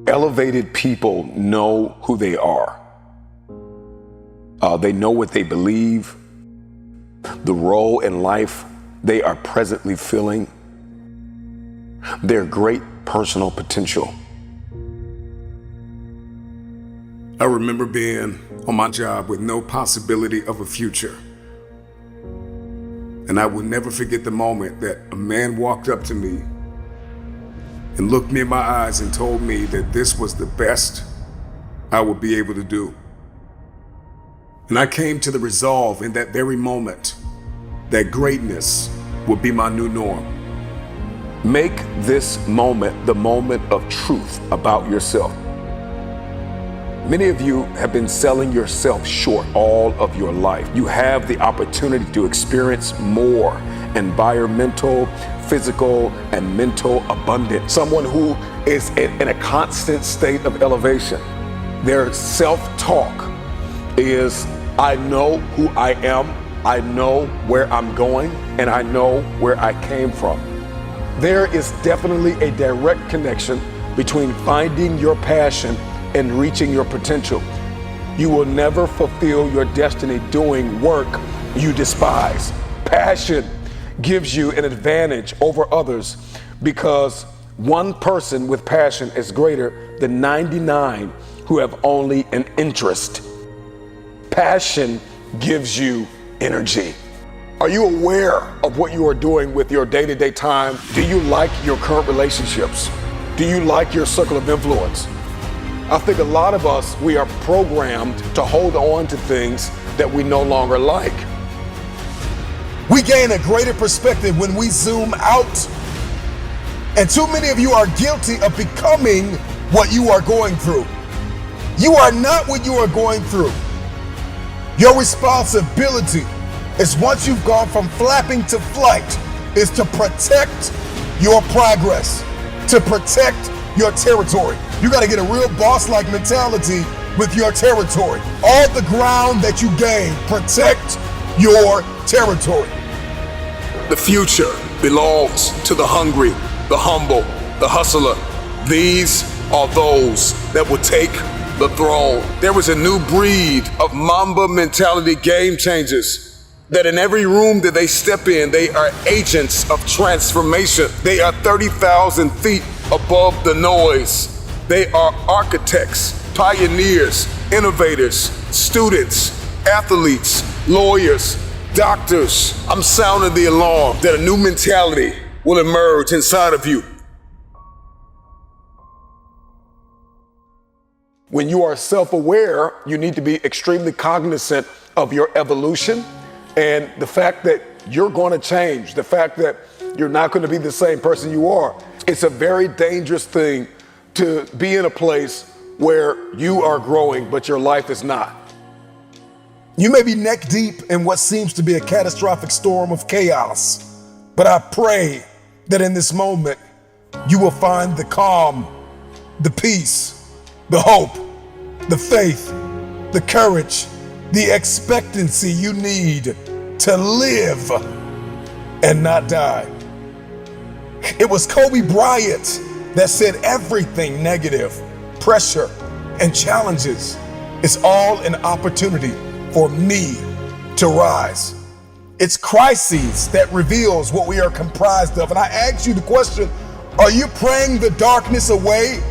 Elevated people know who they are. They know what they believe, the role in life they are presently filling, their great personal potential. I remember being on my job with no possibility of a future. And I will never forget the moment that a man walked up to me and looked me in my eyes and told me that this was the best I would be able to do. And I came to the resolve in that very moment that greatness would be my new norm. Make this moment the moment of truth about yourself. Many of you have been selling yourself short all of your life. You have the opportunity to experience more environmental, physical, and mental abundance. Someone who is in a constant state of elevation. Their self-talk is, I know who I am, I know where I'm going, and I know where I came from. There is definitely a direct connection between finding your passion and reaching your potential. You will never fulfill your destiny doing work you despise. Passion gives you an advantage over others because one person with passion is greater than 99 who have only an interest. Passion gives you energy. Are you aware of what you are doing with your day-to-day time? Do you like your current relationships? Do you like your circle of influence? I think a lot of us, we are programmed to hold on to things that we no longer like. We gain a greater perspective when we zoom out. And too many of you are guilty of becoming what you are going through. You are not what you are going through. Your responsibility is, once you've gone from flapping to flight, is to protect your progress, to protect your territory. You got to get a real boss-like mentality with your territory. All the ground that you gain, protect your territory. The future belongs to the hungry, the humble, the hustler. These are those that will take the throne. There is a new breed of Mamba mentality game changers that in every room that they step in, they are agents of transformation. They are 30,000 feet above the noise. They are architects, pioneers, innovators, students, athletes, lawyers, doctors. I'm sounding the alarm that a new mentality will emerge inside of you. When you are self-aware, you need to be extremely cognizant of your evolution and the fact that you're going to change, the fact that you're not going to be the same person you are. It's a very dangerous thing to be in a place where you are growing, but your life is not. You may be neck deep in what seems to be a catastrophic storm of chaos, but I pray that in this moment, you will find the calm, the peace, the hope, the faith, the courage, the expectancy you need to live and not die. It was Kobe Bryant that said everything negative, pressure, and challenges is all an opportunity for me to rise. It's crises that reveals what we are comprised of. And I ask you the question, are you praying the darkness away,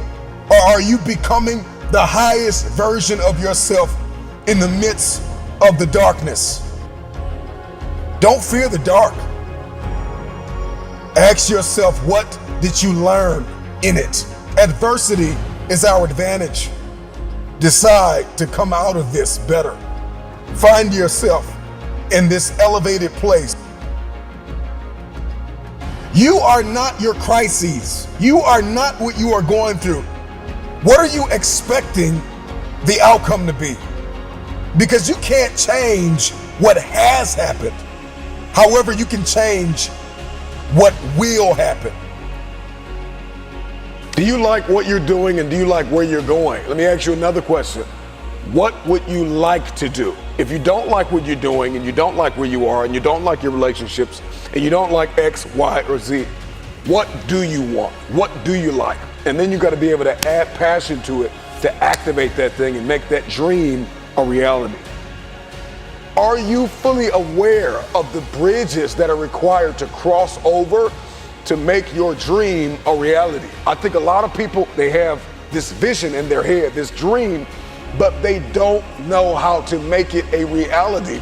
or are you becoming the highest version of yourself in the midst of the darkness? Don't fear the dark. Ask yourself, what did you learn in it? Adversity is our advantage. Decide to come out of this better. Find yourself in this elevated place. You are not your crises. You are not what you are going through. What are you expecting the outcome to be? Because you can't change what has happened. However, you can change what will happen. Do you like what you're doing and do you like where you're going? Let me ask you another question. What would you like to do? If you don't like what you're doing and you don't like where you are and you don't like your relationships and you don't like X, Y, or Z, What do you want? What do you like? And then you got to be able to add passion to it to activate that thing and make that dream a reality. Are you fully aware of the bridges that are required to cross over to make your dream a reality? I think a lot of people, they have this vision in their head, this dream, but they don't know how to make it a reality.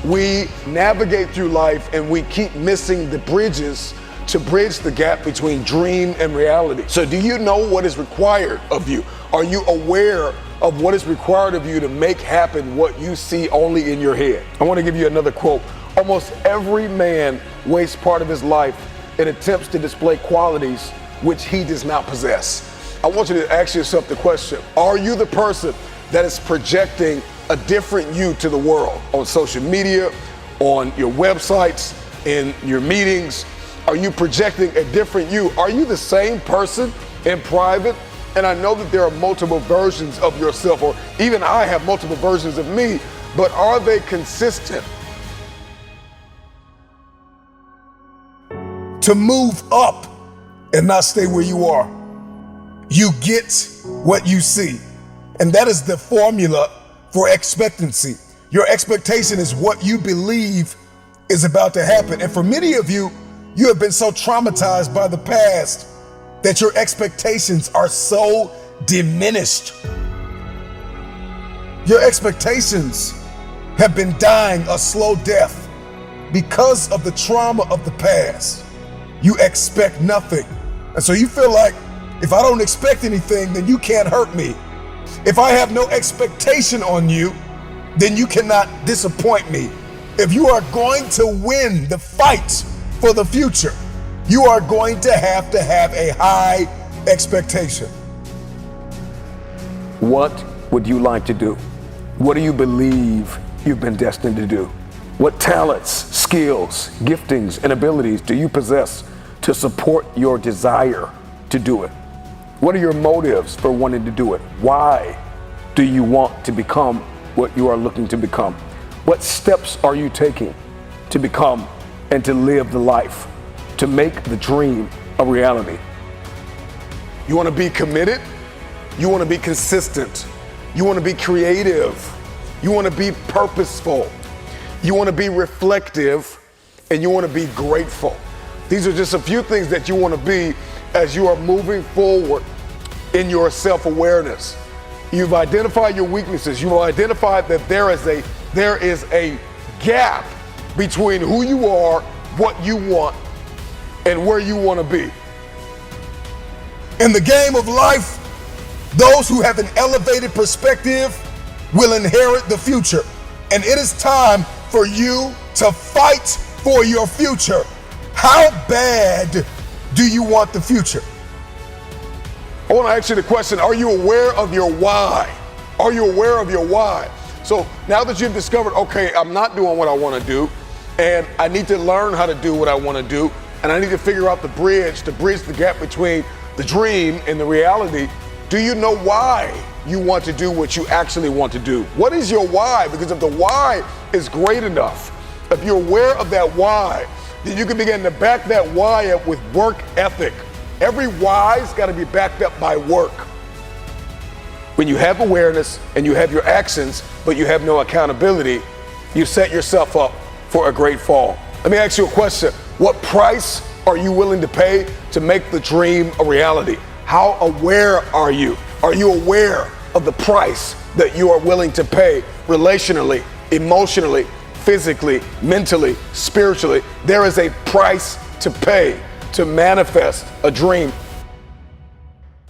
We navigate through life and we keep missing the bridges to bridge the gap between dream and reality. So do you know what is required of you? Are you aware of what is required of you to make happen what you see only in your head? I want to give you another quote. Almost every man wastes part of his life in attempts to display qualities which he does not possess. I want you to ask yourself the question, are you the person that is projecting a different you to the world on social media, on your websites, in your meetings? Are you projecting a different you? Are you the same person in private? And I know that there are multiple versions of yourself, or even I have multiple versions of me, but are they consistent? To move up and not stay where you are. You get what you see. And that is the formula for expectancy. Your expectation is what you believe is about to happen. And for many of you, you have been so traumatized by the past that your expectations are so diminished. Your expectations have been dying a slow death because of the trauma of the past. You expect nothing. And so you feel like, if I don't expect anything, then you can't hurt me. If I have no expectation on you, then you cannot disappoint me. If you are going to win the fight for the future, you are going to have a high expectation. What would you like to do? What do you believe you've been destined to do? What talents, skills, giftings, and abilities do you possess to support your desire to do it? What are your motives for wanting to do it? Why do you want to become what you are looking to become? What steps are you taking to become and to live the life, to make the dream a reality? You want to be committed? You want to be consistent? You want to be creative? You want to be purposeful? You want to be reflective? And you want to be grateful? These are just a few things that you want to be as you are moving forward in your self-awareness. You've identified your weaknesses. You've identified that there is a gap between who you are, what you want, and where you want to be. In the game of life, those who have an elevated perspective will inherit the future. And it is time for you to fight for your future. How bad do you want the future? I want to ask you the question, are you aware of your why? Are you aware of your why? So now that you've discovered, okay, I'm not doing what I want to do, and I need to learn how to do what I want to do, and I need to figure out the bridge to bridge the gap between the dream and the reality. Do you know why you want to do what you actually want to do? What is your why? Because if the why is great enough, if you're aware of that why, then you can begin to back that why up with work ethic. Every why's got to be backed up by work. When you have awareness and you have your actions, but you have no accountability, you set yourself up for a great fall. Let me ask you a question. What price are you willing to pay to make the dream a reality? How aware are you? Are you aware of the price that you are willing to pay relationally, emotionally, physically, mentally, spiritually? There is a price to pay to manifest a dream.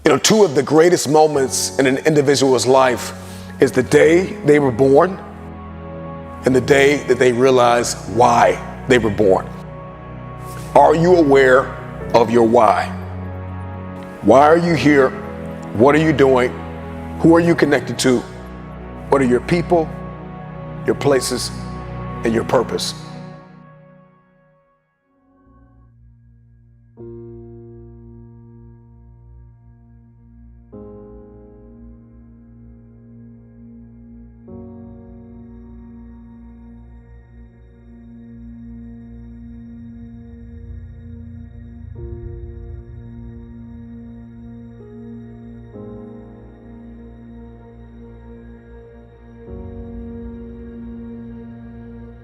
You know, two of the greatest moments in an individual's life is the day they were born and the day that they realize why they were born. Are you aware of your why? Why are you here? What are you doing? Who are you connected to? What are your people, your places, and your purpose?